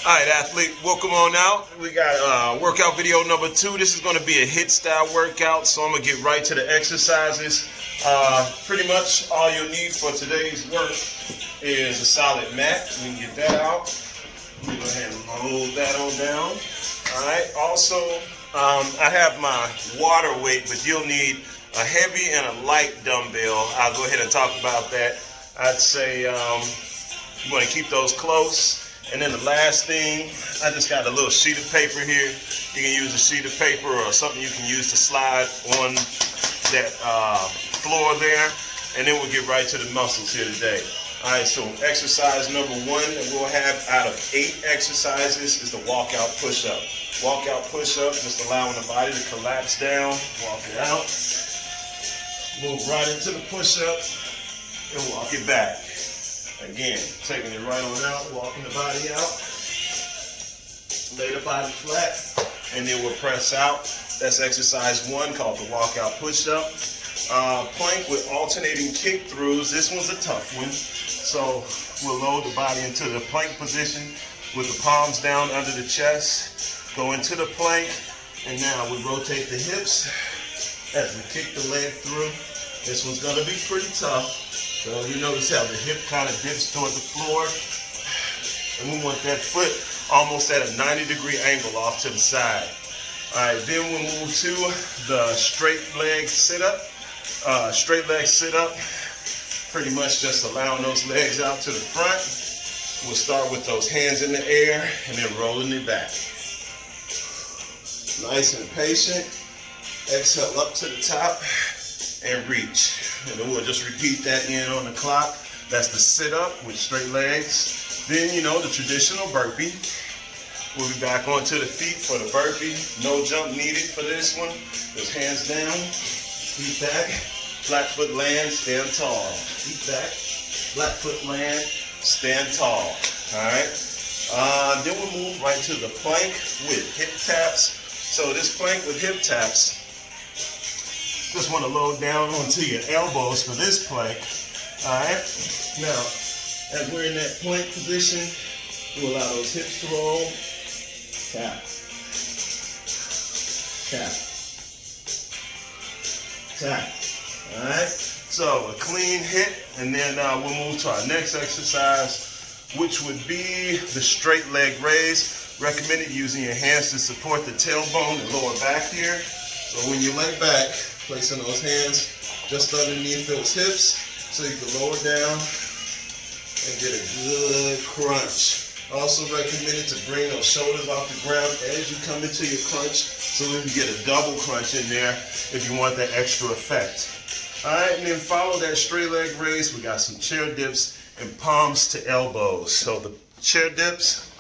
All right, athlete, welcome on out. We got workout video number 2. This is going to be a HIIT style workout, so I'm going to get right to the exercises. Pretty much all you'll need for today's work is a solid mat. We can get that out. Let me go ahead and hold that on down. All right, also, I have my water weight, but you'll need a heavy and a light dumbbell. I'll go ahead and talk about that. I'd say you want to keep those close. And then the last thing, I just got a little sheet of paper here. You can use a sheet of paper or something you can use to slide on that floor there. And then we'll get right to the muscles here today. All right, so exercise number 1 that we'll have out of 8 exercises is the walkout push-up. Walkout push-up, just allowing the body to collapse down, walk it out. Move right into the push-up and walk it back. Again, taking it right on out, walking the body out, lay the body flat, and then we'll press out. That's exercise 1 called the walkout push-up. Plank with alternating kick-throughs. This one's a tough one. So we'll load the body into the plank position with the palms down under the chest, go into the plank, and now we rotate the hips as we kick the leg through. This one's going to be pretty tough. So you notice how the hip kind of dips toward the floor. And we want that foot almost at a 90-degree angle off to the side. All right, then we'll move to the straight leg sit-up. Straight leg sit-up, pretty much just allowing those legs out to the front. We'll start with those hands in the air and then rolling it back. Nice and patient. Exhale up to the top and reach. And then we'll just repeat that in on the clock. That's the sit-up with straight legs. Then, you know, the traditional burpee. We'll be back onto the feet for the burpee. No jump needed for this one. Just hands down, feet back, flat foot land, stand tall. Feet back, flat foot land, stand tall. All right. Then we'll move right to the plank with hip taps. So this plank with hip taps, just want to load down onto your elbows for this plank. All right. Now, as we're in that plank position, we'll allow those hips to roll. Tap. Tap. Tap. All right. So a clean hit, and then we'll move to our next exercise, which would be the straight leg raise. Recommended using your hands to support the tailbone and lower back here. So when you lay back, placing those hands just underneath those hips so you can lower down and get a good crunch. Also recommended to bring those shoulders off the ground as you come into your crunch so we can get a double crunch in there if you want that extra effect. All right, and then follow that straight leg raise. We got some chair dips and palms to elbows. So the chair dips,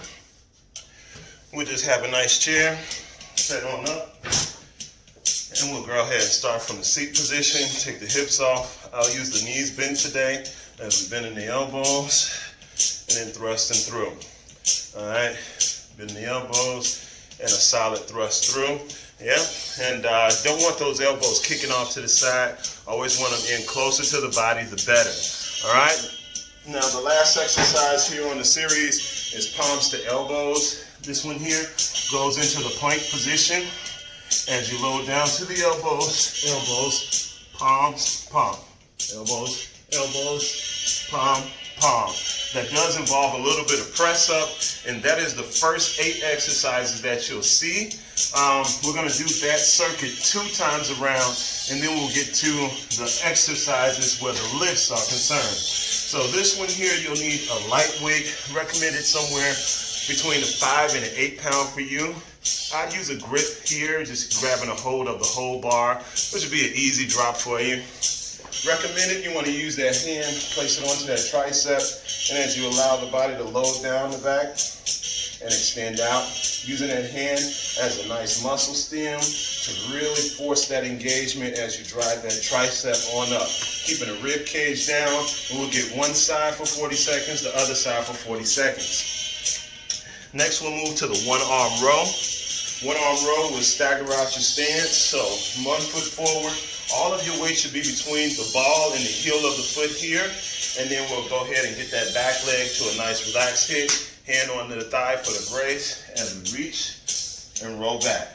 we'll just have a nice chair, set on up. And we'll go ahead and start from the seat position, take the hips off. I'll use the knees bent today as we bend in the elbows and then thrusting through. All right, bend the elbows and a solid thrust through. Yeah, and don't want those elbows kicking off to the side. Always want them in closer to the body, the better. All right, now the last exercise here on the series is palms to elbows. This one here goes into the plank position. As you lower down to the elbows, elbows, palms, palm, elbows, elbows, palm, palm. That does involve a little bit of press up, and that is the first 8 exercises that you'll see. We're going to do that circuit 2 times around, and then we'll get to the exercises where the lifts are concerned. So this one here, you'll need a lightweight, recommended somewhere between a 5 and an 8 pound for you. I'd use a grip here, just grabbing a hold of the whole bar, which would be an easy drop for you. Recommended you want to use that hand, place it onto that tricep, and as you allow the body to load down the back and extend out, using that hand as a nice muscle stem to really force that engagement as you drive that tricep on up. Keeping the rib cage down, and we'll get one side for 40 seconds, the other side for 40 seconds. Next, we'll move to the one-arm row. One-arm row will stagger out your stance. So 1 foot forward. All of your weight should be between the ball and the heel of the foot here. And then we'll go ahead and get that back leg to a nice relaxed hit. Hand on the thigh for the brace as we reach and roll back.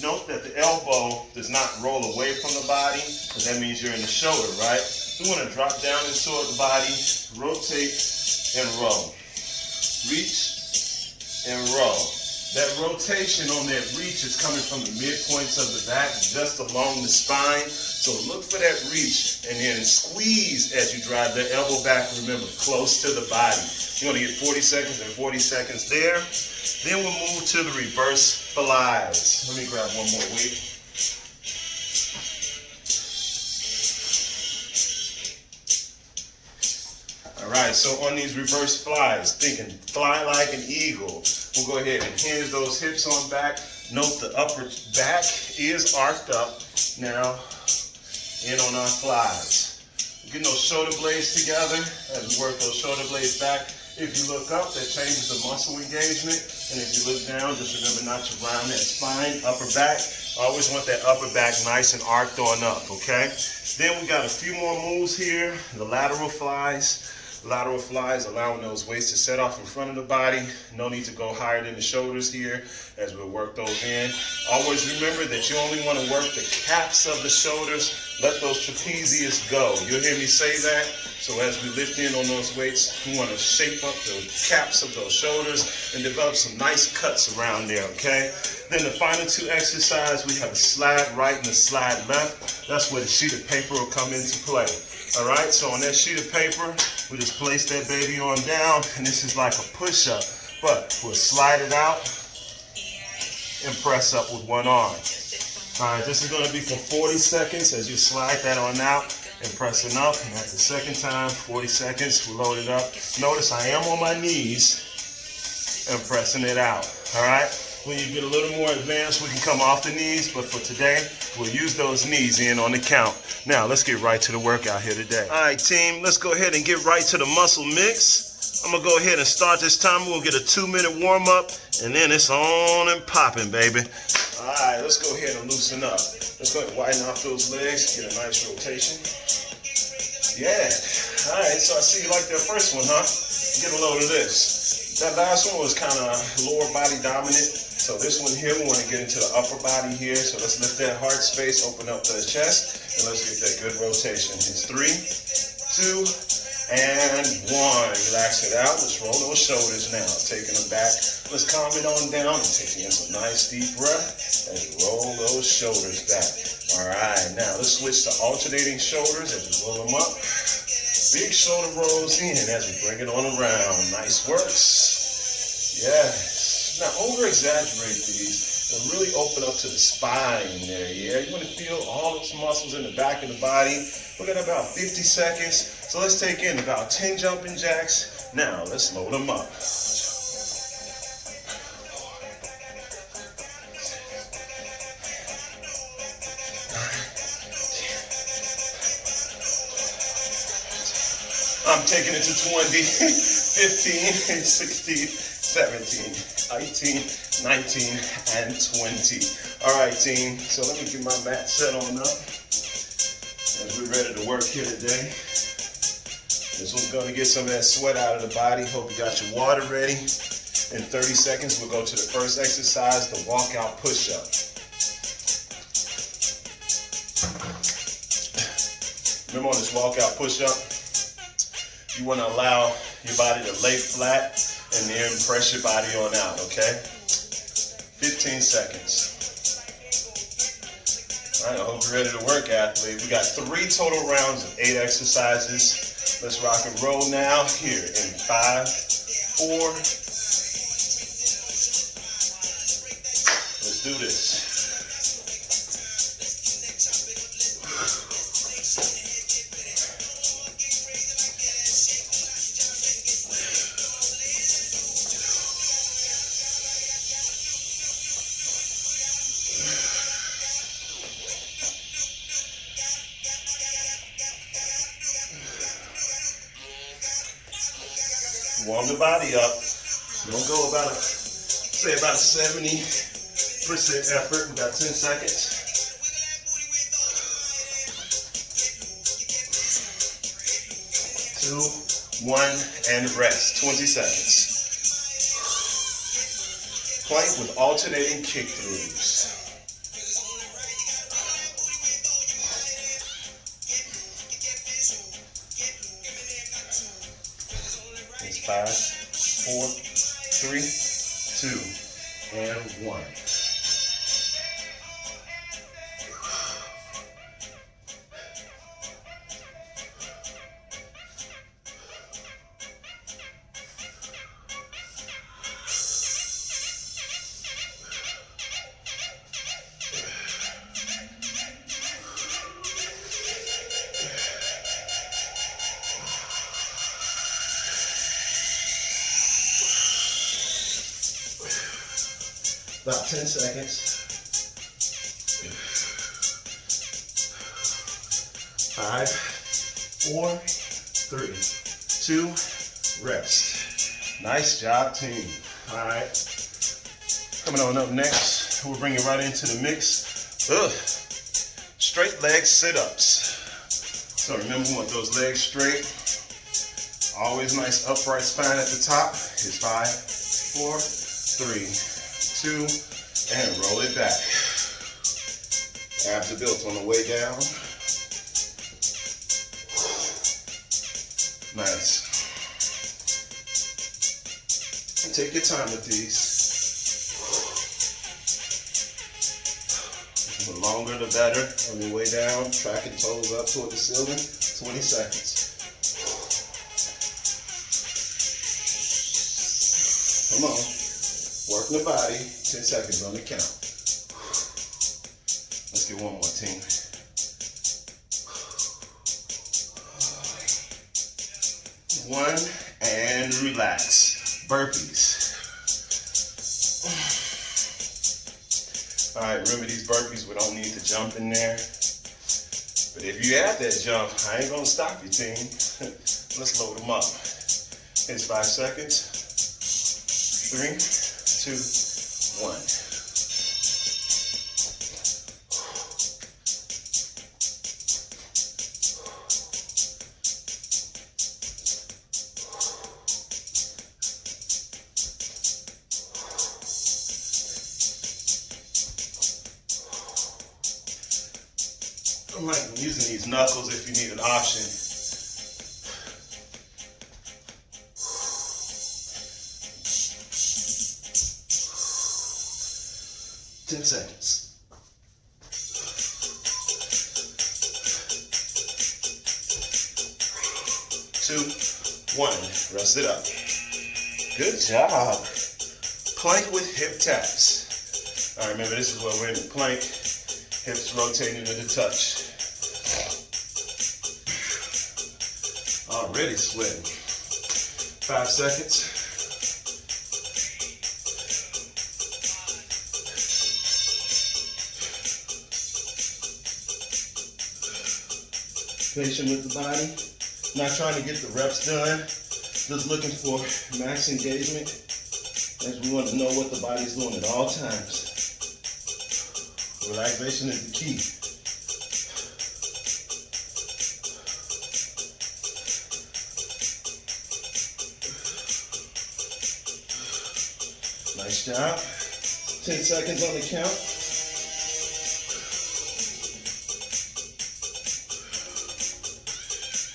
Note that the elbow does not roll away from the body, because that means you're in the shoulder, right? You want to drop down and toward the body, rotate and roll. Reach and roll. That rotation on that reach is coming from the midpoints of the back, just along the spine. So look for that reach and then squeeze as you drive the elbow back. Remember, close to the body. You want to get 40 seconds and 40 seconds there. Then we'll move to the reverse flies. Let me grab one more weight. All right, so on these reverse flies, thinking fly like an eagle, we'll go ahead and hinge those hips on back. Note the upper back is arched up. Now, in on our flies. Getting those shoulder blades together as we work those shoulder blades back. If you look up, that changes the muscle engagement. And if you look down, just remember not to round that spine, upper back. Always want that upper back nice and arched on up, okay? Then we got a few more moves here. The lateral flies. Lateral flies, allowing those weights to set off in front of the body. No need to go higher than the shoulders here as we work those in. Always remember that you only want to work the caps of the shoulders. Let those trapezius go. You'll hear me say that. So as we lift in on those weights, we want to shape up the caps of those shoulders and develop some nice cuts around there, okay? Then the final two exercises, we have a slide right and a slide left. That's where the sheet of paper will come into play. All right, so on that sheet of paper, we just place that baby on down, and this is like a push-up, but we'll slide it out and press up with one arm. All right, this is going to be for 40 seconds as you slide that on out and pressing up, and at the second time, 40 seconds, we'll load it up. Notice I am on my knees and pressing it out, all right? When you get a little more advanced, we can come off the knees, but for today, we'll use those knees in on the count. Now, let's get right to the workout here today. All right, team, let's go ahead and get right to the muscle mix. I'm going to go ahead and start this time. We'll get a 2-minute warm-up, and then it's on and popping, baby. All right, let's go ahead and loosen up. Let's go ahead and widen off those legs, get a nice rotation. Yeah. All right, so I see you like that first one, huh? Get a load of this. That last one was kind of lower body dominant. So this one here, we want to get into the upper body here. So let's lift that heart space, open up the chest, and let's get that good rotation. It's 3, 2, and 1. Relax it out. Let's roll those shoulders now. Taking them back. Let's calm it on down and taking in some nice deep breath as we roll those shoulders back. All right, now let's switch to alternating shoulders as we roll them up. Big shoulder rolls in as we bring it on around. Nice works. Yes. Now, over-exaggerate these and really open up to the spine there, yeah? You want to feel all those muscles in the back of the body. We're at about 50 seconds. So let's take in about 10 jumping jacks. Now, let's load them up. I'm taking it to 20, 15, 16, 17, 18, 19, and 20. All right, team. So let me get my mat set on up as we're ready to work here today. This one's going to get some of that sweat out of the body. Hope you got your water ready. In 30 seconds, we'll go to the first exercise, the walkout push-up. Remember on this walkout push-up, you want to allow your body to lay flat and then press your body on out, okay? 15 seconds. All right, I hope you're ready to work, athlete. We got 3 total rounds of 8 exercises. Let's rock and roll now here in 5, 4. Let's do this. Warm the body up. Don't go about say about 70% effort. We got 10 seconds. 2, 1, and rest. 20 seconds. Plank with alternating kick throughs. It's 5, 4, 3, 2, and 1. About 10 seconds. 5, 4, 3, 2, rest. Nice job, team. All right. Coming on up next, we'll bring it right into the mix. Straight leg sit-ups. So remember, we want those legs straight. Always nice upright spine at the top. It's 5, 4, 3, 2, and roll it back. Abs are built on the way down. Nice. And take your time with these. The longer the better. On your way down, tracking toes up toward the ceiling. 20 seconds. Come on. Working the body, 10 seconds on the count. Let's get one more, team. 1, and relax. Burpees. All right, remember these burpees, we don't need to jump in there. But if you add that jump, I ain't gonna stop you, team. Let's load them up. It's 5 seconds. 3, 2, 1. I'm like using these knuckles if you need an option. Seconds. 2, 1. Rest it up. Good job. Plank with hip taps. All right, remember this is where we're in the plank. Hips rotating to the touch. Already sweating. 5 seconds. Patient with the body, not trying to get the reps done, just looking for max engagement as we want to know what the body's doing at all times. Relaxation is the key. Nice job. 10 seconds on the count.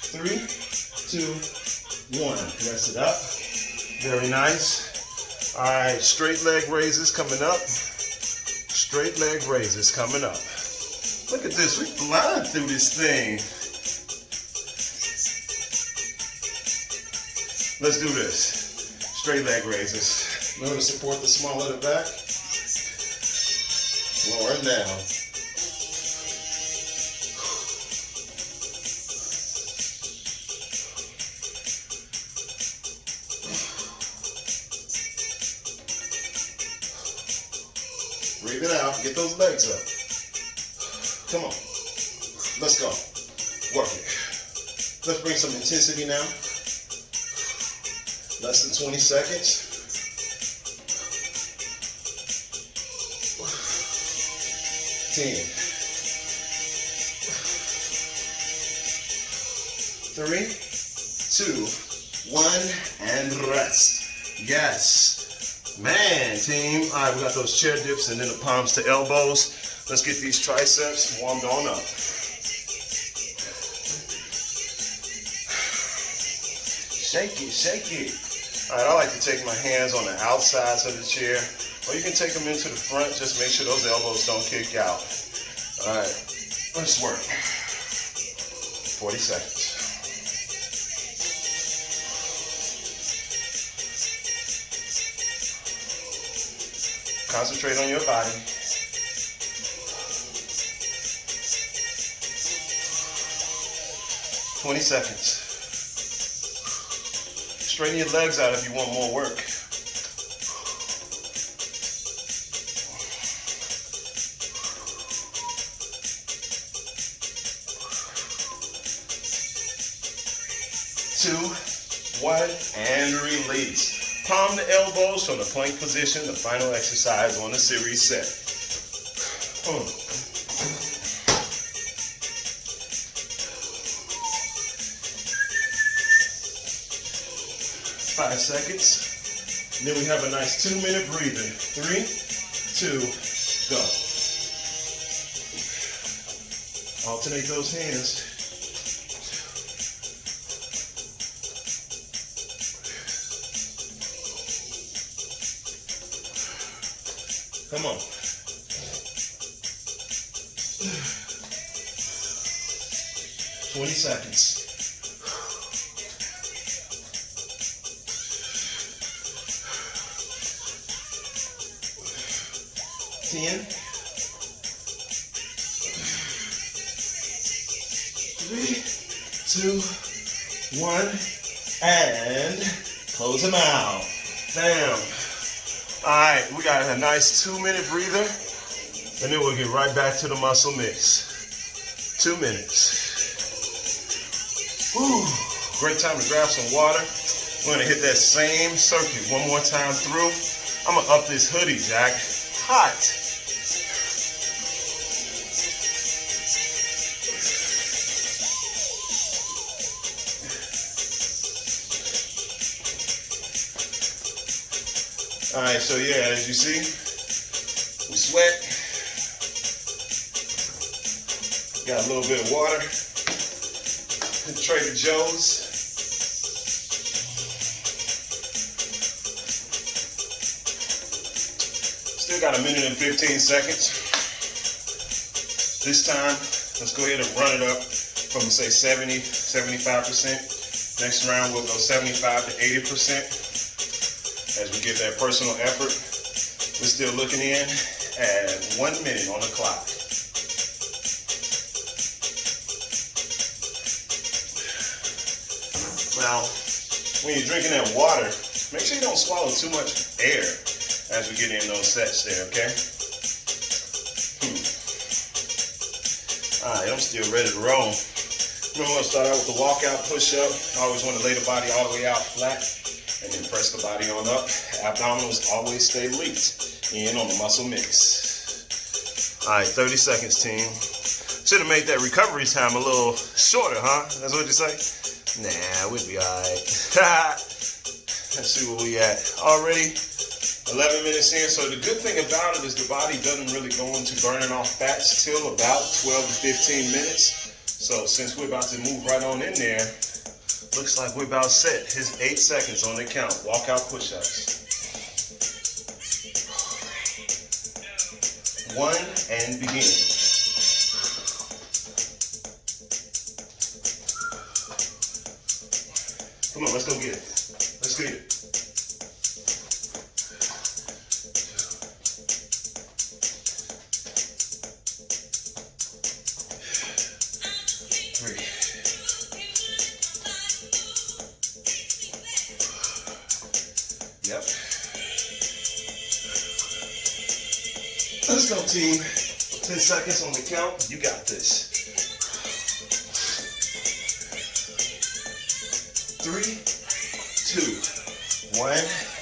3, 2, 1. Rest it up. Very nice. All right, straight leg raises coming up. Straight leg raises coming up. Look at this, we're flying through this thing. Let's do this. Straight leg raises. Remember to support the small of the back. Lower and down. Breathe it out. Get those legs up. Come on. Let's go. Work it. Let's bring some intensity now. Less than 20 seconds. 10. 3, 2, 1, and rest. Yes. Man, team. All right, we got those chair dips and then the palms to elbows. Let's get these triceps warmed on up. Shake it, shake it. All right, I like to take my hands on the outsides of the chair, or you can take them into the front. Just make sure those elbows don't kick out. All right, let's work. 40 seconds. Concentrate on your body. "20 seconds. Straighten your legs out if you want more work. Two, one, and release. Palm the elbows from the plank position, the final exercise on the series set. 5 seconds. And then we have a nice 2-minute breather. 3, 2, go. Alternate those hands. Come on. "20 seconds. "10. 3, 2, 1, and close them out. Bam. All right, we got a nice 2-minute breather, and then we'll get right back to the muscle mix. 2 minutes. Whew. Great time to grab some water. We're gonna hit that same circuit one more time through. I'm gonna up this hoodie, Jack. Hot. All right, so yeah, as you see, we sweat. Got a little bit of water. Trader Joe's. Still got a minute and 15 seconds. This time, let's go ahead and run it up from, say, 70, 75%. Next round, we'll go 75 to 80%. As we get that personal effort, we're still looking in at 1 minute on the clock. Now, when you're drinking that water, make sure you don't swallow too much air as we get in those sets there, okay? All right, I'm still ready to roll. Remember, I'm gonna start out with the walkout push-up. I always want to lay the body all the way out flat and then press the body on up. Abdominals always stay linked in on the muscle mix. All right, 30 seconds, team. Should have made that recovery time a little shorter, huh? That's what you say? Nah, we'll be all right. Let's see where we at. Already 11 minutes in. So the good thing about it is the body doesn't really go into burning off fats till about 12 to 15 minutes. So since we're about to move right on in there, looks like we're about set. Here's 8 seconds on the count. Walkout push-ups. 1 and begin. Come on, let's go get it. Let's get it. 3. Yep. Let's go, team. 10 seconds on the count. You got this. 3, 2, 1,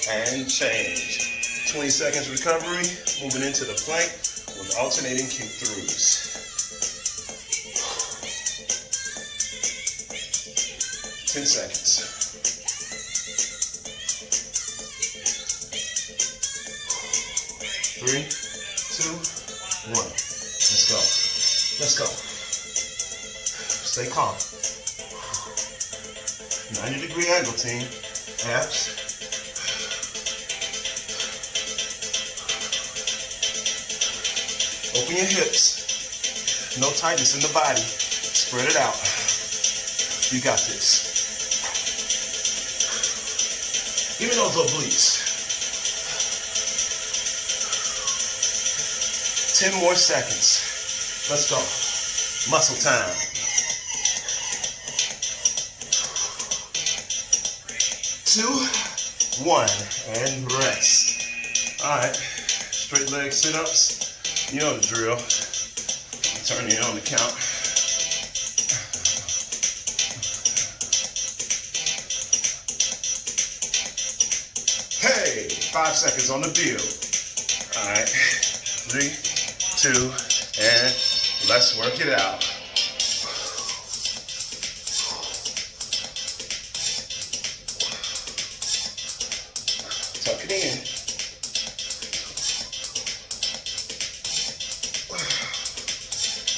and change. 20 seconds recovery. Moving into the plank with alternating kick throughs. 10 seconds. 3, 2, 1. Let's go. Let's go. Stay calm. 90-degree angle, team. Abs. Open your hips. No tightness in the body. Spread it out. You got this. Give me those obliques. 10 more seconds. Let's go. Muscle time. 2, 1, and rest. All right. Straight leg sit-ups. You know the drill. Turn it on the count. Hey, 5 seconds on the bill. All right, 3, 2, and let's work it out. Tuck it in.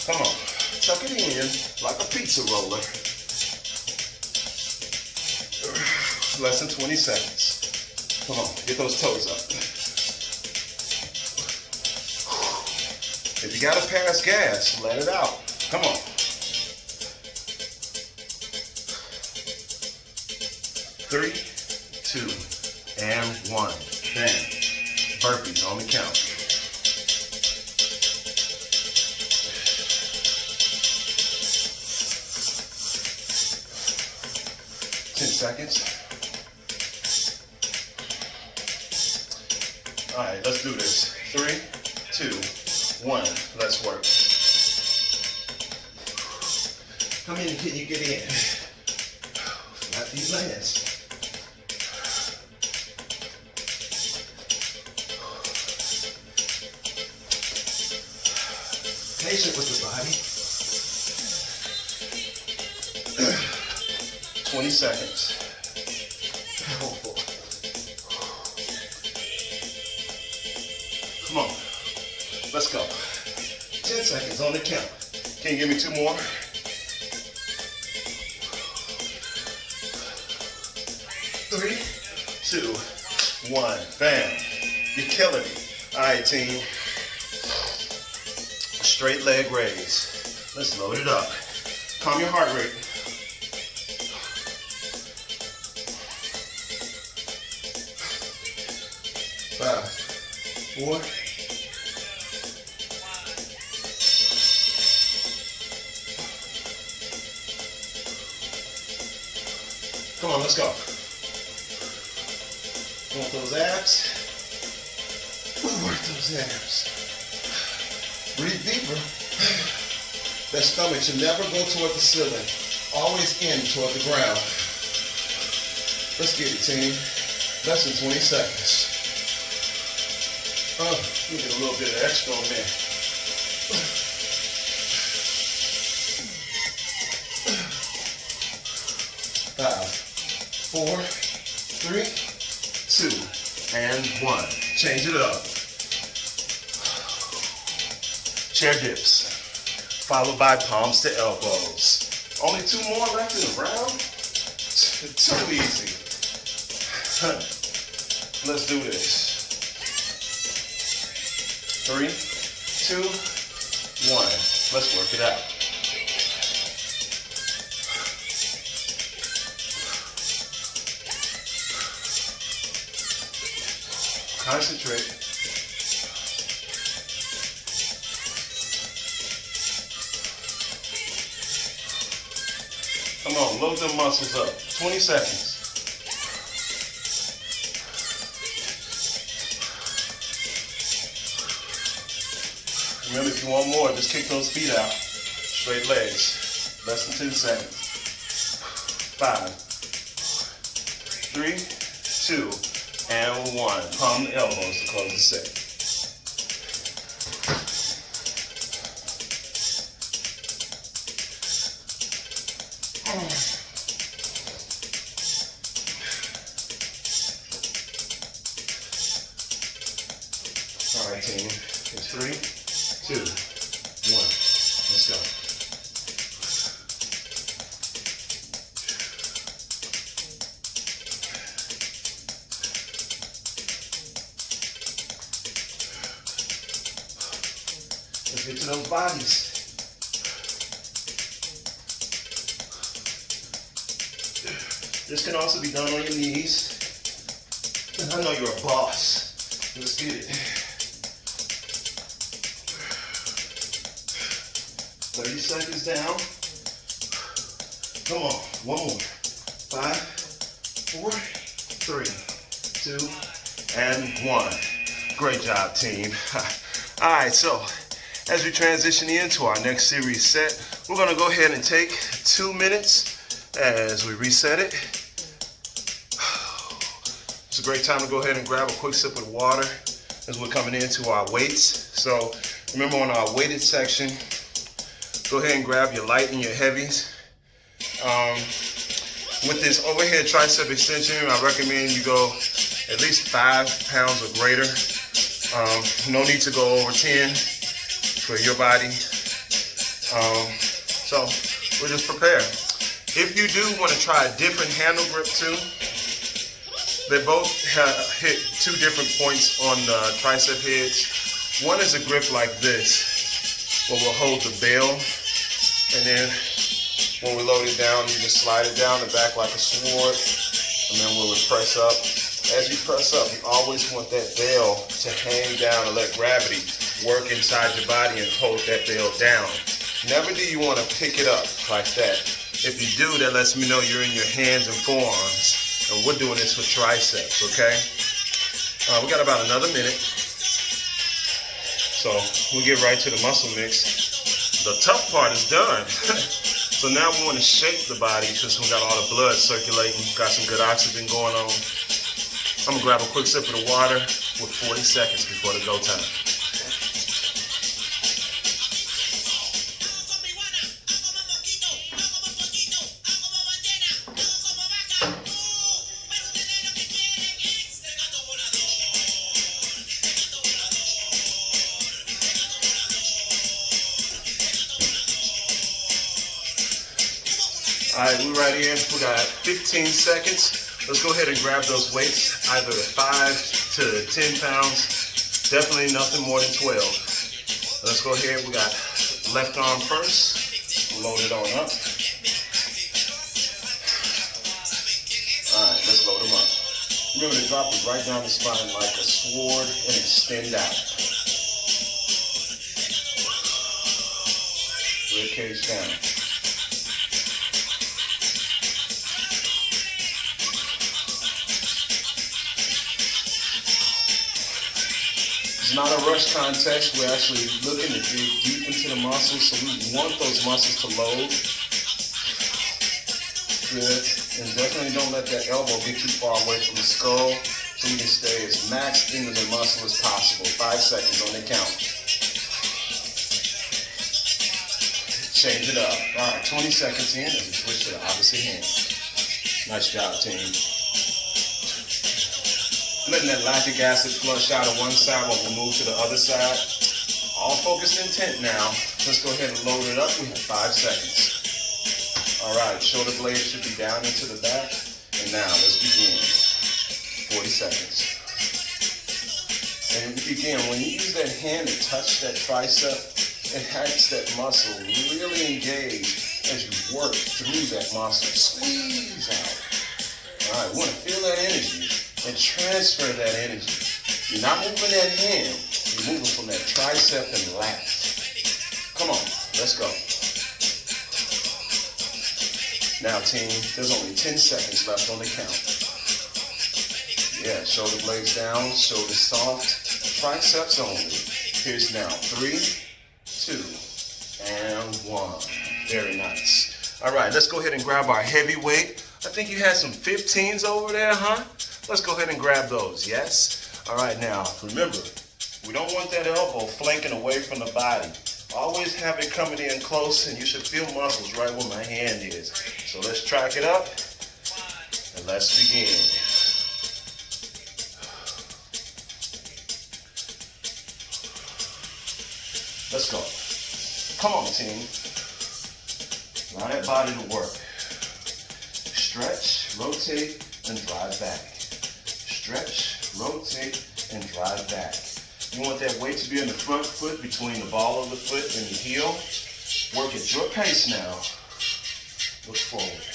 Come on, tuck it in like a pizza roller. Less than 20 seconds. Come on, get those toes up. If you gotta pass gas, let it out. Come on. 3, 2, and 1. Bam. Burpees on the count. 10 seconds. All right, let's do this. 3, 2, 1. Let's work. Come in, can you get in? Not these lands. Patient with the body. 20 seconds. Powerful. Come on. Let's go. 10 seconds on the count. Can you give me 2 more? 3, 2, 1. Bam. You're killing it. All right, team. Straight leg raise. Let's load it up. Calm your heart rate. 5, 4. Come on, let's go. Want those abs? Work those abs. Breathe deeper. That stomach should never go toward the ceiling. Always in toward the ground. Let's get it, team. Less than 20 seconds. Let me get a little bit of extra on there. 5, 4, 3, 2, and 1. Change it up. Chair dips, followed by palms to elbows. Only 2 more left in the round? Too easy. Let's do this. 3, 2, 1. Let's work it out. Concentrate. Come on, load them muscles up. 20 seconds. Remember, if you want more, just kick those feet out. Straight legs. Less than 10 seconds. 5, 3, 2, and 1. Palm the elbows to close the set. All right, team. It's 3, 2, 1. Let's go. Let's get to those bodies. This can also be done on your knees. And I know you're a boss. Let's get it. 30 seconds down. Come on, one more. 5, 4, 3, 2, and 1. Great job, team. All right, so as we transition into our next series set, we're gonna go ahead and take 2 minutes as we reset it. It's a great time to go ahead and grab a quick sip of water as we're coming into our weights. So remember, on our weighted section, go ahead and grab your light and your heavies. With this overhead tricep extension, I recommend you go at least 5 pounds or greater. No need to go over 10 for your body. So we're just prepared. If you do want to try a different handle grip too, they both hit 2 different points on the tricep heads. One is a grip like this, where we'll hold the bell, and then when we load it down, you just slide it down the back like a sword, and then we'll press up. As you press up, you always want that bell to hang down and let gravity work inside your body and hold that bell down. Never do you want to pick it up like that. If you do, that lets me know you're in your hands and forearms. And we're doing this for triceps, okay? We got about another minute. So we'll get right to the muscle mix. The tough part is done. So now we want to shape the body since we got all the blood circulating, got some good oxygen going on. I'm gonna grab a quick sip of the water with 40 seconds before the go time. All right, we're right here. We got 15 seconds. Let's go ahead and grab those weights, either 5 to 10 pounds. Definitely nothing more than 12. Let's go ahead. We got left arm first. Load it on up. All right, let's load them up. Remember to drop it right down the spine like a sword and extend out. Rib cage down. It's not a rush contest. We're actually looking to dig deep into the muscles, so we want those muscles to load. Good. And definitely don't let that elbow get too far away from the skull, so we can stay as maxed into the muscle as possible. 5 seconds on the count. Change it up. All right, 20 seconds in as we switch to the opposite hand. Nice job, team. Letting that lactic acid flush out of one side while we move to the other side. All focused intent now. Let's go ahead and load it up. We have 5 seconds. All right, shoulder blades should be down into the back. And now let's begin. 40 seconds. And again, when you use that hand to touch that tricep, it helps that muscle really engage as you work through that muscle. Squeeze out. All right, we want to feel that energy and transfer that energy. You're not moving that hand, you're moving from that tricep and lat. Come on, let's go. Now team, there's only 10 seconds left on the count. Yeah, shoulder blades down, shoulders soft, triceps only. Here's now 3, 2, and 1. Very nice. All right, let's go ahead and grab our heavy weight. I think you had some 15s over there, huh? Let's go ahead and grab those, yes? All right, now, remember, we don't want that elbow flanking away from the body. Always have it coming in close, and you should feel muscles right where my hand is. So let's track it up, and let's begin. Let's go. Come on, team. Allow that body to work. Stretch, rotate, and drive back. Stretch, rotate, and drive back. You want that weight to be in the front foot between the ball of the foot and the heel. Work at your pace now. Look forward.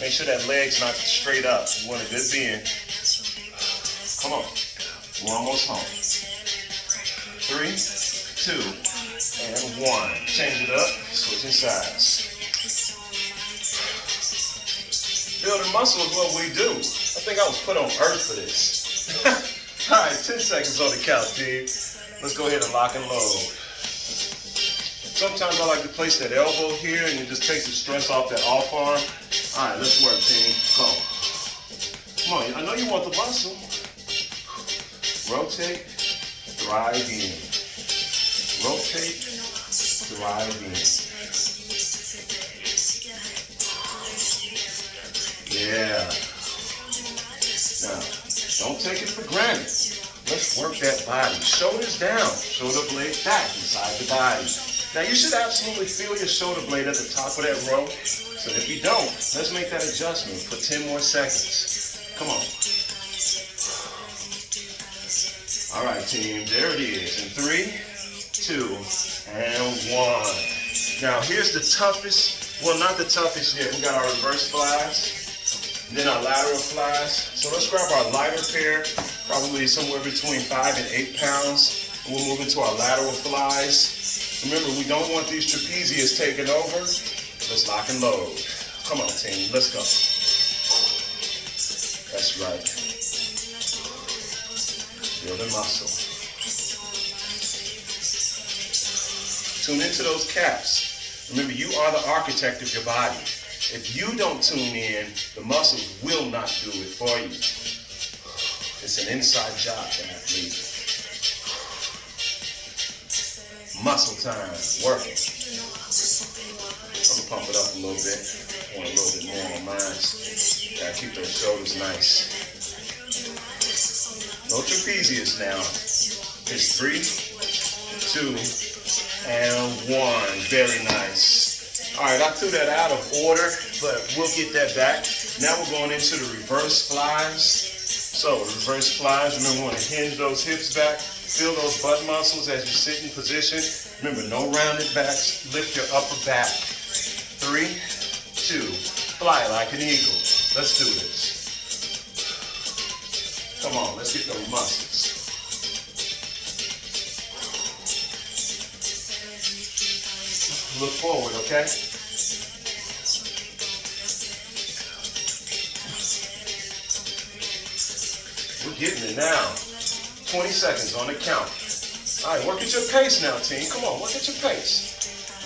Make sure that leg's not straight up. You want a good bend. Come on. We're almost home. 3, 2, and 1. Change it up. Switching sides. Building muscle is what we do. I think I was put on earth for this. All right, 10 seconds on the count, team. Let's go ahead and lock and load. Sometimes I like to place that elbow here and you just take the stress off that off arm. All right, let's work, team. Go. Come on, I know you want the muscle. Rotate, drive in. Rotate, drive in. Yeah. Now, don't take it for granted. Let's work that body. Shoulders down, shoulder blade back inside the body. Now you should absolutely feel your shoulder blade at the top of that row. So if you don't, let's make that adjustment for 10 more seconds. Come on. All right, team, there it is. In 3, 2, and 1. Now here's the toughest, well not the toughest yet. We got our reverse flies. Then our lateral flies. So let's grab our lighter pair, probably somewhere between 5 and 8 pounds. And we'll move into our lateral flies. Remember, we don't want these trapezius taking over. Let's lock and load. Come on, team, let's go. That's right. Building muscle. Tune into those caps. Remember, you are the architect of your body. If you don't tune in, the muscles will not do it for you. It's an inside job, athlete. Muscle time, working. I'm gonna pump it up a little bit. I want a little bit more on mine. Gotta keep those shoulders nice. No trapezius now. It's 3, 2, and 1. Very nice. All right, I threw that out of order, but we'll get that back. Now we're going into the reverse flies. So reverse flies, remember we want to hinge those hips back. Feel those butt muscles as you sit in position. Remember, no rounded backs. Lift your upper back. 3, 2, fly like an eagle. Let's do this. Come on, let's get those muscles. Look forward, okay? We're getting it now. 20 seconds on the count. All right, work at your pace now, team. Come on, work at your pace.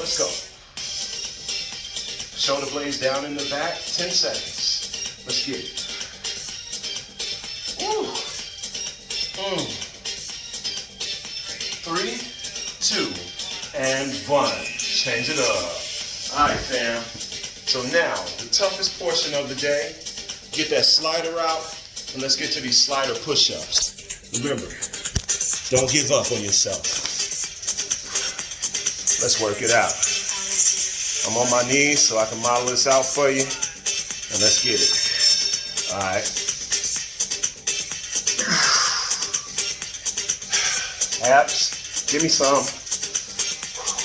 Let's go. Shoulder blades down in the back. 10 seconds. Let's get it. Woo. 3, 2, and 1. Change it up. All right, fam. So now, the toughest portion of the day, get that slider out, and let's get to these slider push-ups. Remember, don't give up on yourself. Let's work it out. I'm on my knees so I can model this out for you, and let's get it. All right. Abs, give me some.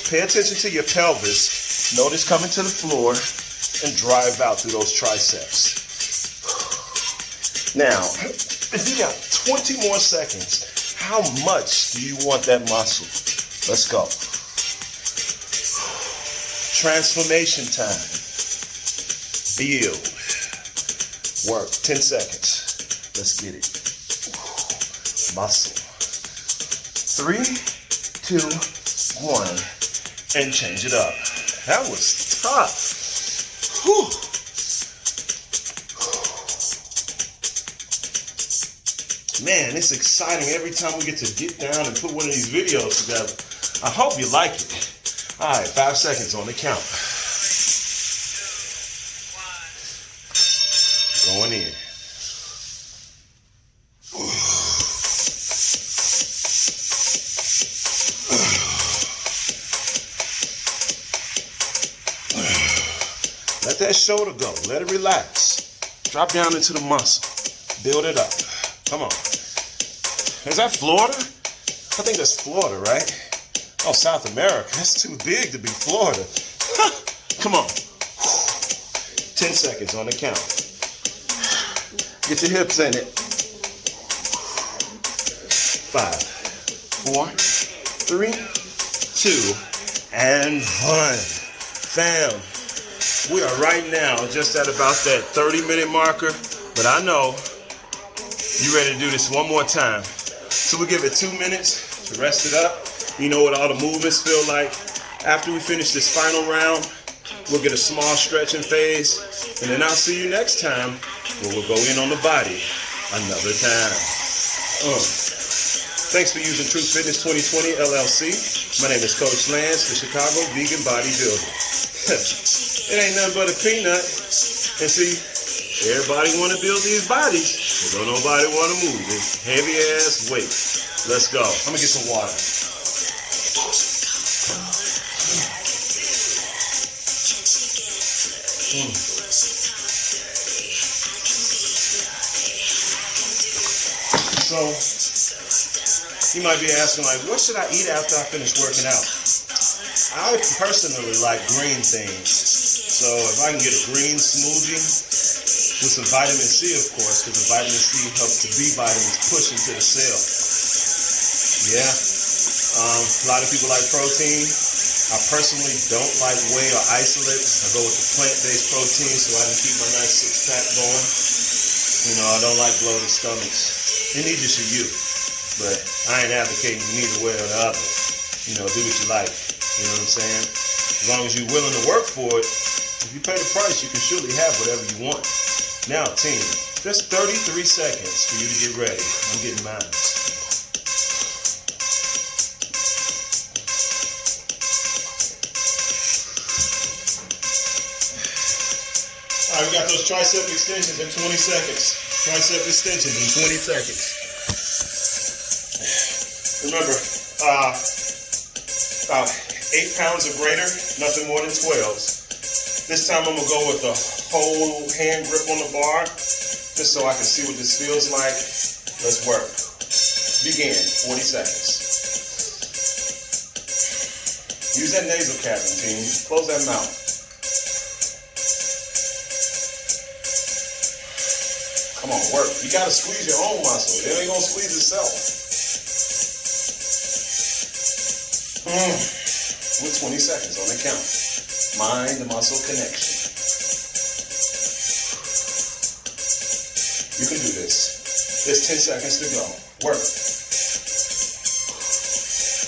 Pay attention to your pelvis. Notice coming to the floor and drive out through those triceps. Now, if you got 20 more seconds, how much do you want that muscle? Let's go. Transformation time. Build. Work. 10 seconds. Let's get it. Muscle. 3, 2, 1. And change it up. That was tough. Whew. Man, it's exciting every time we get to get down and put one of these videos together. I hope you like it. All right, 5 seconds on the count. Going in. that shoulder go. Let it relax. Drop down into the muscle. Build it up. Come on. Is that Florida? I think that's Florida, right? Oh, South America. That's too big to be Florida. Come on. 10 seconds on the count. Get your hips in it. 5, 4, 3, 2, and 1. Fam, we are right now just at about that 30-minute marker, but I know you ready to do this one more time. So we'll give it 2 minutes to rest it up. You know what all the movements feel like. After we finish this final round, we'll get a small stretching phase, and then I'll see you next time where we'll go in on the body another time. Thanks for using True Fitness 2020 LLC. My name is Coach Lance, the Chicago Vegan Bodybuilder. It ain't nothing but a peanut. And see, everybody want to build these bodies, but don't nobody want to move this heavy ass weight. Let's go. I'm gonna get some water. So, you might be asking, like, what should I eat after I finish working out? I personally like green things. So if I can get a green smoothie with some vitamin C, of course, because the vitamin C helps the B vitamins push into the cell. Yeah. A lot of people like protein. I personally don't like whey or isolate. I go with the plant-based protein so I can keep my nice six-pack going. You know, I don't like bloated stomachs. And neither should you. But I ain't advocating neither way or the other. You know, do what you like. You know what I'm saying? As long as you're willing to work for it, if you pay the price, you can surely have whatever you want. Now, team, just 33 seconds for you to get ready. I'm getting mine. All right, we got those tricep extensions in 20 seconds. Tricep extensions in 20 seconds. Remember, 8 pounds or greater, nothing more than 12s. This time I'm gonna go with a whole hand grip on the bar, just so I can see what this feels like. Let's work. Begin, 40 seconds. Use that nasal cavern, team. Close that mouth. Come on, work. You gotta squeeze your own muscle. It ain't gonna squeeze itself. With 20 seconds on the count. Mind the muscle connection. You can do this. There's 10 seconds to go. Work.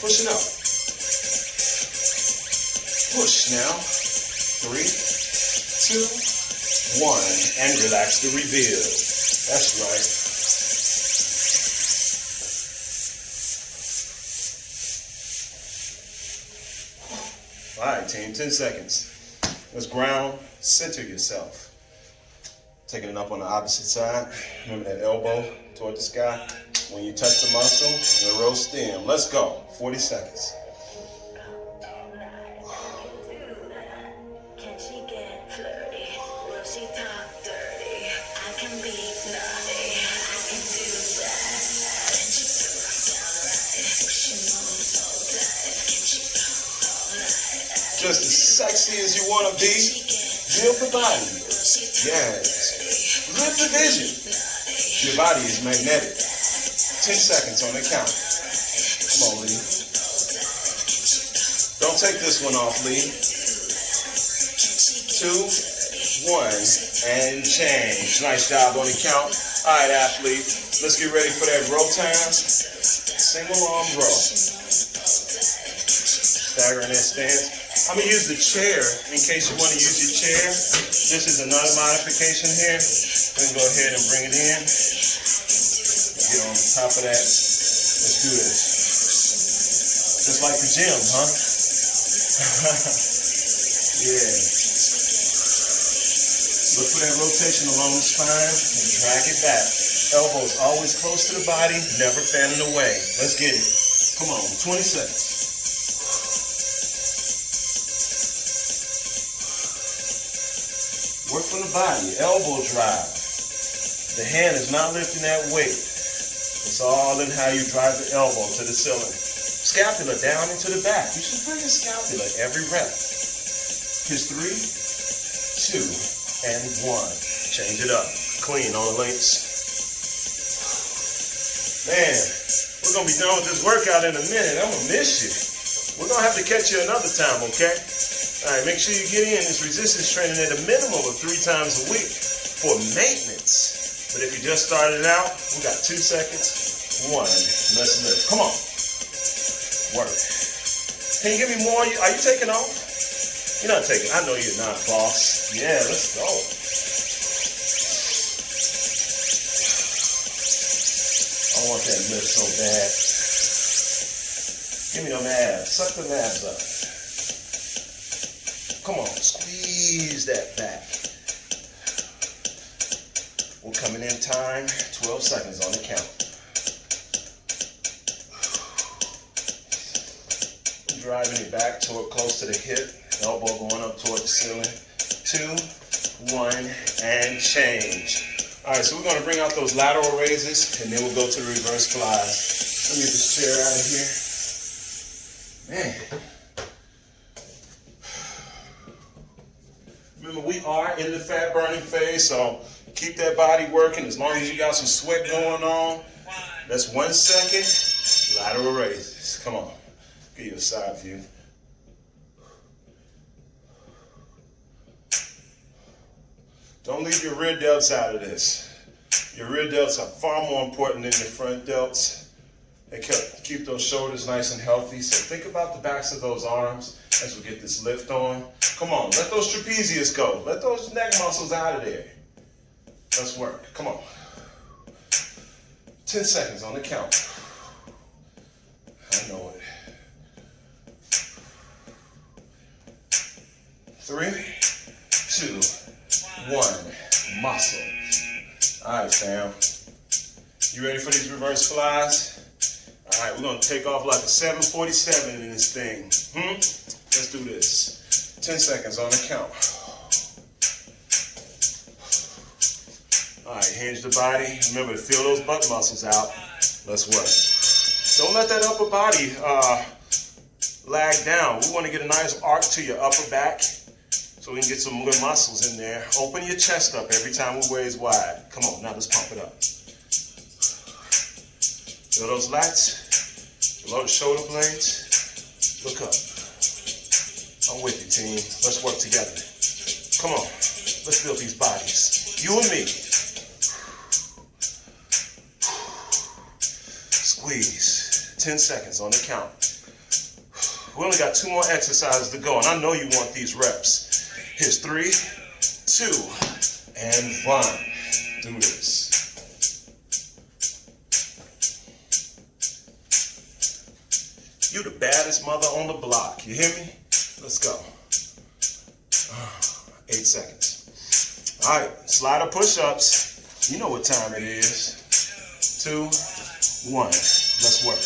Pushing up. Push now. 3, 2, 1. And relax to rebuild. That's right. All right, team, 10 seconds. Let's ground, center yourself. Taking it up on the opposite side. Remember that elbow toward the sky. When you touch the muscle, the row stem. Let's go, 40 seconds. Can she get flirty? Will she talk dirty? I can be naughty. I can do that. Can she throw down right? She moves so tight. Can she just as sexy as you want to be, build the body. Yes. Live the vision. Your body is magnetic. 10 seconds on the count. Come on, Lee. Don't take this one off, Lee. 2, 1, and change. Nice job on the count. All right, athlete. Let's get ready for that row time. Single arm row. Stagger in that stance. I'm going to use the chair in case you want to use your chair. This is another modification here. We're going to go ahead and bring it in. Get on top of that. Let's do this. Just like the gym, huh? Yeah. Look for that rotation along the spine and drag it back. Elbows always close to the body, never fanning away. Let's get it. Come on, 20 seconds. Work from the body, elbow drive. The hand is not lifting that weight. It's all in how you drive the elbow to the ceiling. Scapula down into the back. You should feel your scapula every rep. Here's 3, 2, and 1. Change it up. Clean on the links. Man, we're going to be done with this workout in a minute. I'm going to miss you. We're going to have to catch you another time, okay? All right, make sure you get in this resistance training at a minimum of 3 times a week for maintenance. But if you just started out, we got 2 seconds. 1. Let's lift. Come on. Work. Can you give me more? Are you taking off? You're not taking. I know you're not, boss. Yeah, let's go. I want that lift so bad. Give me them abs. Suck them abs up. Come on, squeeze that back. We're coming in time. 12 seconds on the count. Driving it back toward close to the hip. Elbow going up toward the ceiling. 2, 1, and change. All right, so we're going to bring out those lateral raises, and then we'll go to the reverse flies. Let me get this chair out of here. Man. Remember, we are in the fat burning phase, so keep that body working as long as you got some sweat going on. That's 1 second. Lateral raises. Come on. Give you a side view. Don't leave your rear delts out of this. Your rear delts are far more important than your front delts. They keep those shoulders nice and healthy. So think about the backs of those arms as we get this lift on. Come on, let those trapezius go. Let those neck muscles out of there. Let's work. Come on. 10 seconds on the count. I know it. 3, 2, 1. Muscle. All right, fam. You ready for these reverse flies? All right, we're going to take off like a 747 in this thing. Let's do this. 10 seconds on the count. All right, hinge the body. Remember to feel those butt muscles out. Let's work. Don't let that upper body lag down. We want to get a nice arc to your upper back so we can get some good muscles in there. Open your chest up every time we raise wide. Come on, now let's pump it up. Feel those lats, below the shoulder blades. Look up. I'm with you, team. Let's work together. Come on, let's build these bodies. You and me. Squeeze. 10 seconds on the count. We only got 2 more exercises to go, and I know you want these reps. Here's 3, 2, and 1. Do this. You the baddest mother on the block. You hear me? Let's go. 8 seconds. All right, slider push-ups. You know what time it is. 2, 1. Let's work.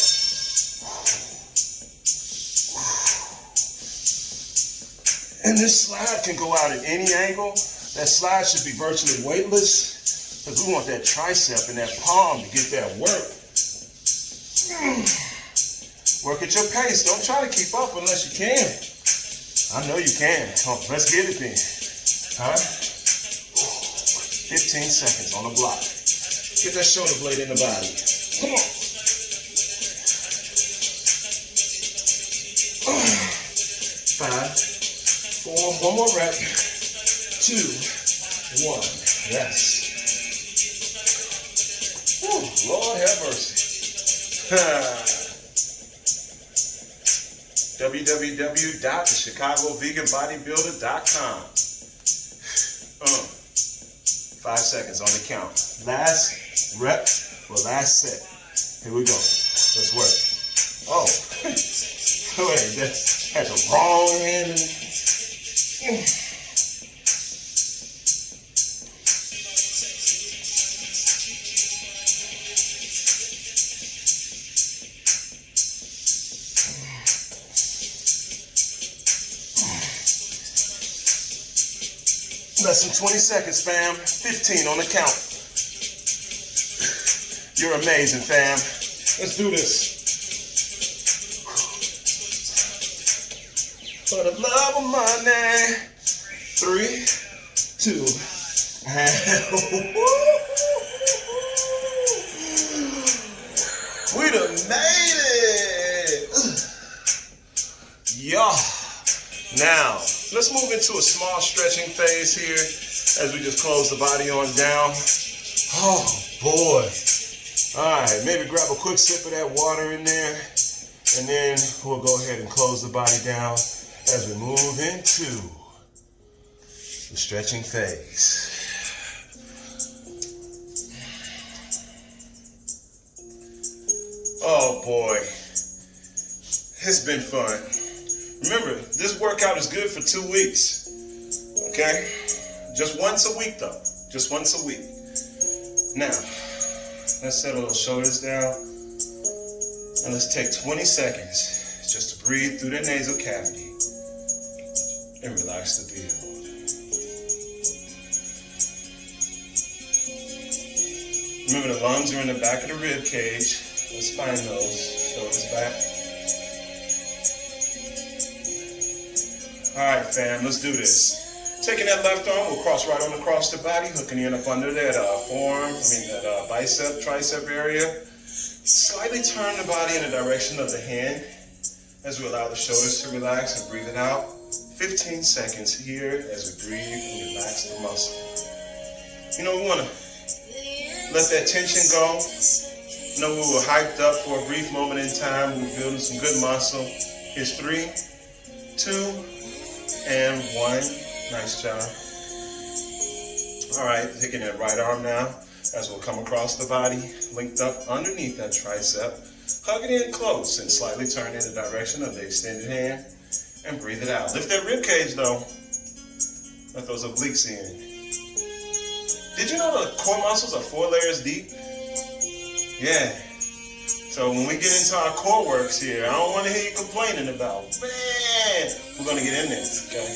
And this slide can go out at any angle. That slide should be virtually weightless because we want that tricep and that palm to get that work. Work at your pace. Don't try to keep up unless you can. I know you can. Oh, let's get it then. Huh? 15 seconds on the block. Get that shoulder blade in the body. Come on. 5, 4, 1 more rep. 2, 1. Yes. Whew, Lord have mercy. www.thechicagoveganbodybuilder.com. 5 seconds on the count. Last rep or last set. Here we go. Let's work. Oh, wait, that had the wrong hand. Less than 20 seconds, fam. 15 on the count. You're amazing, fam. Let's do this. For the love of money. 3, 2, and we done made it. Yeah. Now, let's move into a small stretching phase here as we just close the body on down. Oh, boy. All right, maybe grab a quick sip of that water in there, and then we'll go ahead and close the body down as we move into the stretching phase. Oh boy, it's been fun. Remember, this workout is good for 2 weeks, okay? Just once a week though, just once a week. Now, let's settle those shoulders down, and let's take 20 seconds just to breathe through the nasal cavity and relax the build. Remember, the lungs are in the back of the rib cage. Let's find those. Shoulders back. All right, fam, let's do this. Taking that left arm, we'll cross right on across the body, hooking in up under that that bicep, tricep area. Slightly turn the body in the direction of the hand as we allow the shoulders to relax and breathe it out. 15 seconds here as we breathe and relax the muscle. You know, we want to let that tension go. You know, we were hyped up for a brief moment in time. We were building some good muscle. Here's 3, 2, and 1. Nice job. All right, taking that right arm now as we'll come across the body, linked up underneath that tricep. Hug it in close and slightly turn in the direction of the extended hand and breathe it out. Lift that rib cage though. Let those obliques in. Did you know the core muscles are 4 layers deep? Yeah. So when we get into our core works here, I don't want to hear you complaining about, man, we're going to get in there, okay?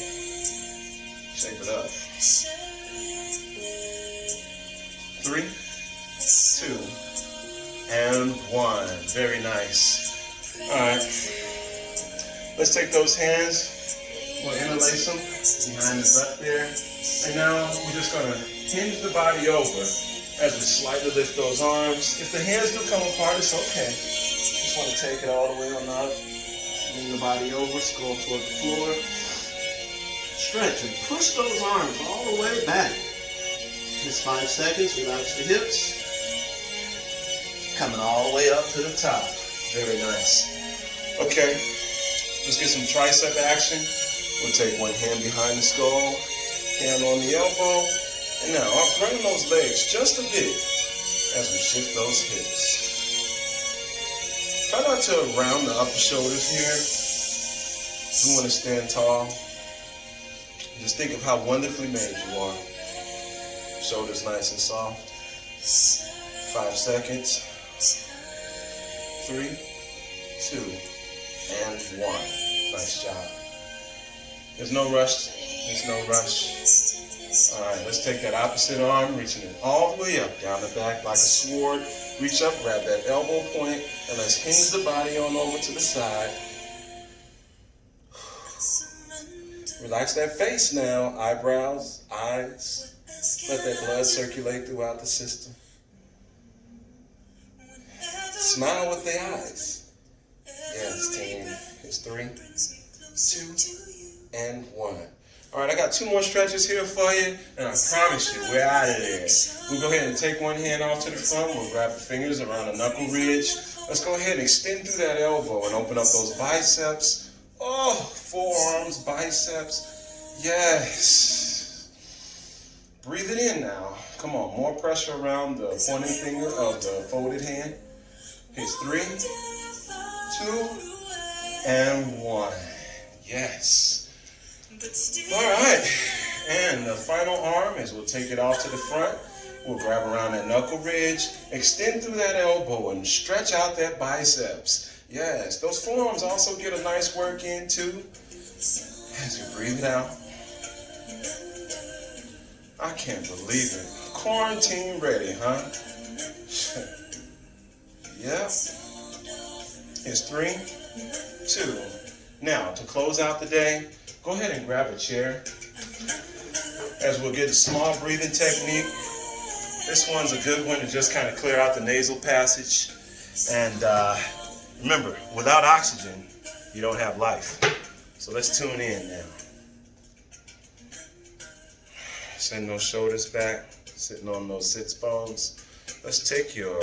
Shape it up. 3, 2, and 1. Very nice. All right. Let's take those hands. We'll interlace them behind the butt there. And now we're just going to hinge the body over as we slightly lift those arms. If the hands do come apart, it's okay. Just want to take it all the way on up. Bring the body over, skull toward the floor. Stretch and push those arms all the way back. Just 5 seconds, relax the hips. Coming all the way up to the top. Very nice. Okay, let's get some tricep action. We'll take one hand behind the skull, hand on the elbow. And now, I'll bring those legs just a bit as we shift those hips. Try not to round the upper shoulders here. You want to stand tall. Just think of how wonderfully made you are. Shoulders nice and soft. 5 seconds. 3, 2, and 1. Nice job. There's no rush. There's no rush. All right, let's take that opposite arm, reaching it all the way up, down the back like a sword. Reach up, grab that elbow point, and let's hinge the body on over to the side. Relax that face now, eyebrows, eyes. Let that blood circulate throughout the system. Smile with the eyes. Yes, team. It's 3, 2, and 1. All right, I got 2 more stretches here for you, and I promise you, we're out of there. We'll go ahead and take one hand off to the front. We'll grab the fingers around the knuckle ridge. Let's go ahead and extend through that elbow and open up those biceps. Oh, forearms, biceps. Yes. Breathe it in now. Come on, more pressure around the pointing finger of the folded hand. Here's 3, 2, and 1. Yes. All right, and the final arm is we'll take it off to the front. We'll grab around that knuckle ridge, extend through that elbow, and stretch out that biceps. Yes, those forearms also get a nice work in too. As you breathe it out. I can't believe it. Quarantine ready, huh? Yep. It's 3, 2. Now, to close out the day, go ahead and grab a chair as we'll get a small breathing technique. This one's a good one to just kind of clear out the nasal passage. And remember, without oxygen, you don't have life. So let's tune in now. Send those shoulders back, sitting on those sits bones. Let's take your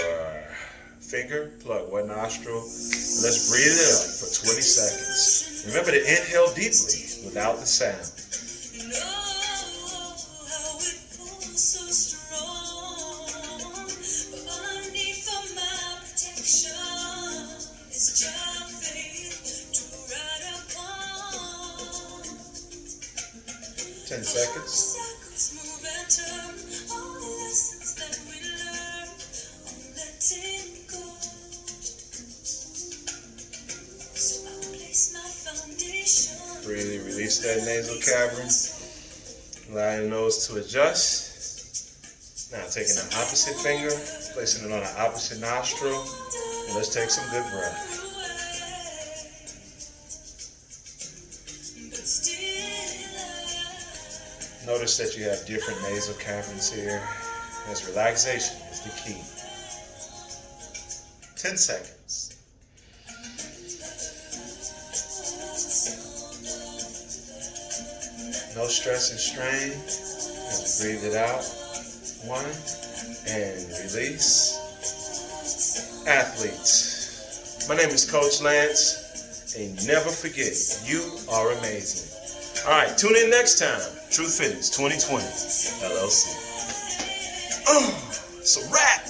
finger, plug one nostril, and let's breathe it up for 20 seconds. Remember to inhale deeply without the sound. Ten seconds. Freely release that nasal cavern. Allow your nose to adjust. Now taking the opposite finger, placing it on the opposite nostril, and let's take some good breath. Notice that you have different nasal caverns here, as relaxation is the key. 10 seconds. No stress and strain. Just breathe it out. 1, and release. Athletes, my name is Coach Lance, and never forget, you are amazing. All right, tune in next time. Truth Fitness 2020 LLC. It's a wrap.